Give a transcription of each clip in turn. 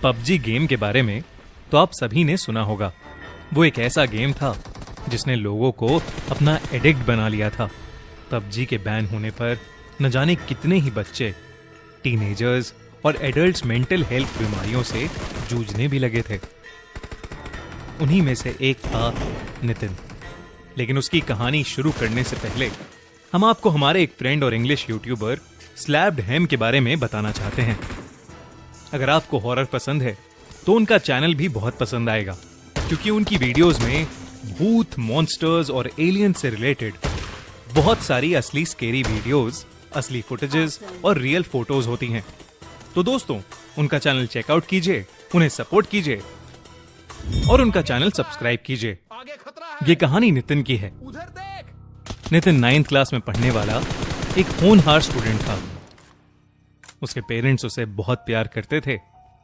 PUBG game के बारे में तो आप सभी ने सुना होगा। वो एक ऐसा गेम था जिसने लोगों को अपना एडिक्ट बना लिया था। पबजी के बैन होने पर न जाने कितने ही बच्चे, टीनेजर्स और एडल्ट्स मेंटल हेल्थ बीमारियों से जूझने भी लगे थे। उन्हीं में से एक था नितिन। लेकिन उसकी कहानी शुरू करने से पहले हम आपको हमारे एक फ्रेंड और इंग्लिश यूट्यूबर स्लैप्ड हैम के बारे में बताना चाहते हैं। अगर आपको हॉरर पसंद है तो उनका चैनल भी बहुत पसंद आएगा, क्योंकि उनकी वीडियोस में भूत, मॉन्स्टर्स और एलियंस से रिलेटेड बहुत सारी असली स्केरी वीडियोस, असली फुटेजेस और रियल फोटोज होती हैं। तो दोस्तों, उनका चैनल चेकआउट कीजिए, उन्हें सपोर्ट कीजिए और उनका चैनल सब्सक्राइब कीजिए। ये कहानी नितिन की है। नितिन 9th क्लास में पढ़ने वाला एक होनहार स्टूडेंट था। उसके पेरेंट्स उसे बहुत प्यार करते थे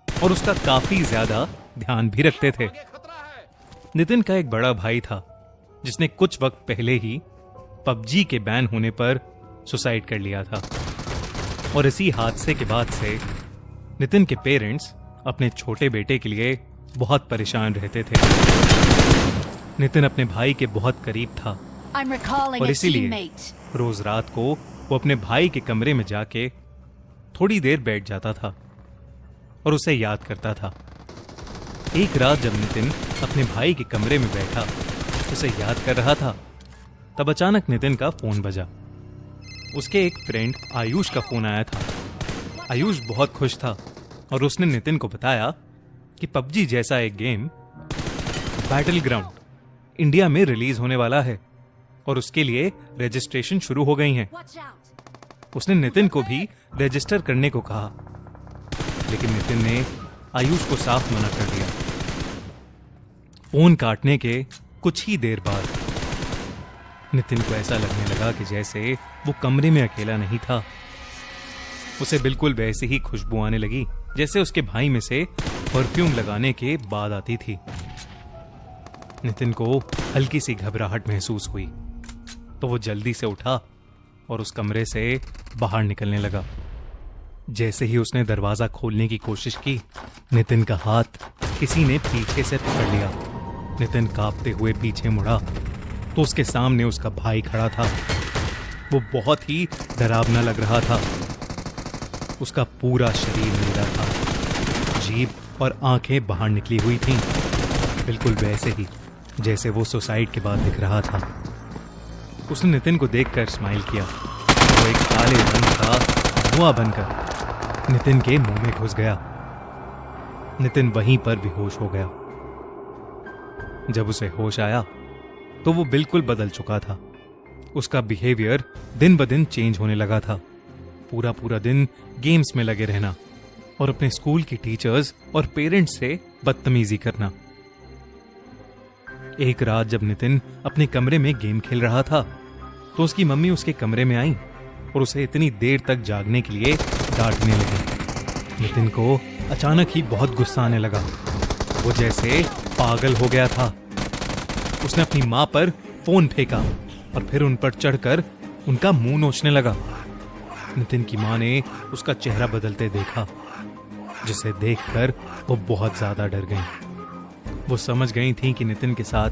और उसका काफी ज्यादा ध्यान भी रखते थे। नितिन का एक बड़ा भाई था जिसने कुछ वक्त पहले ही पबजी के बैन होने पर सुसाइड कर लिया था। और इसी हादसे के बाद से नितिन के पेरेंट्स अपने छोटे बेटे के लिए बहुत परेशान रहते थे। नितिन अपने भाई के बहुत करीब था और इसीलिए रोज रात को वो अपने भाई के कमरे में जाके थोड़ी देर बैठ जाता था और उसे याद करता था। एक रात जब नितिन अपने भाई के कमरे में बैठा उसे याद कर रहा था, तब अचानक नितिन का फोन बजा। उसके एक फ्रेंड आयुष का फोन आया था। आयुष बहुत खुश था और उसने नितिन को बताया कि पबजी जैसा एक गेम बैटल ग्राउंड इंडिया में रिलीज होने वाला है और उसके लिए रजिस्ट्रेशन शुरू हो गई हैं। उसने नितिन को भी रजिस्टर करने को कहा, लेकिन नितिन ने आयुष को साफ मना कर दिया। फोन काटने के कुछ ही देर बाद नितिन को ऐसा लगने लगा कि जैसे वो कमरे में अकेला नहीं था। उसे बिल्कुल वैसे ही खुशबू आने लगी जैसे उसके भाई में से परफ्यूम लगाने के बाद आती थी। नितिन को हल्की सी घबराहट महसूस हुई तो वो जल्दी से उठा और उस कमरे से बाहर निकलने लगा। जैसे ही उसने दरवाजा खोलने की कोशिश की, नितिन का हाथ किसी ने पीछे से पकड़ लिया। नितिन कांपते हुए पीछे मुड़ा तो उसके सामने उसका भाई खड़ा था। वो बहुत ही डरावना लग रहा था। उसका पूरा शरीर नीला था, जीभ और आंखें बाहर निकली हुई थीं, बिल्कुल वैसे ही जैसे वो सुसाइड के बाद दिख रहा था। उसने नितिन को देखकर स्माइल किया। वो एक काले रंग का धुआं बनकर नितिन के मुंह में घुस गया। नितिन वहीं पर बेहोश हो गया। जब उसे होश आया तो वो बिल्कुल बदल चुका था। उसका बिहेवियर दिन ब दिन चेंज होने लगा था। पूरा पूरा दिन गेम्स में लगे रहना और अपने स्कूल की टीचर्स और पेरेंट्स से बदतमीजी करना। एक रात जब नितिन अपने कमरे में गेम खेल रहा था तो उसकी मम्मी उसके कमरे में आई और उसे इतनी देर तक जागने के लिए डांटने लगी। नितिन को अचानक ही बहुत गुस्सा आने लगा। वो जैसे पागल हो गया था। उसने अपनी मां पर फोन फेंका और फिर उन पर चढ़कर उनका मुंह नोचने लगा। नितिन की मां ने उसका चेहरा बदलते देखा, जिसे देखकर वो बहुत ज्यादा डर गई। वो समझ गई थी कि नितिन के साथ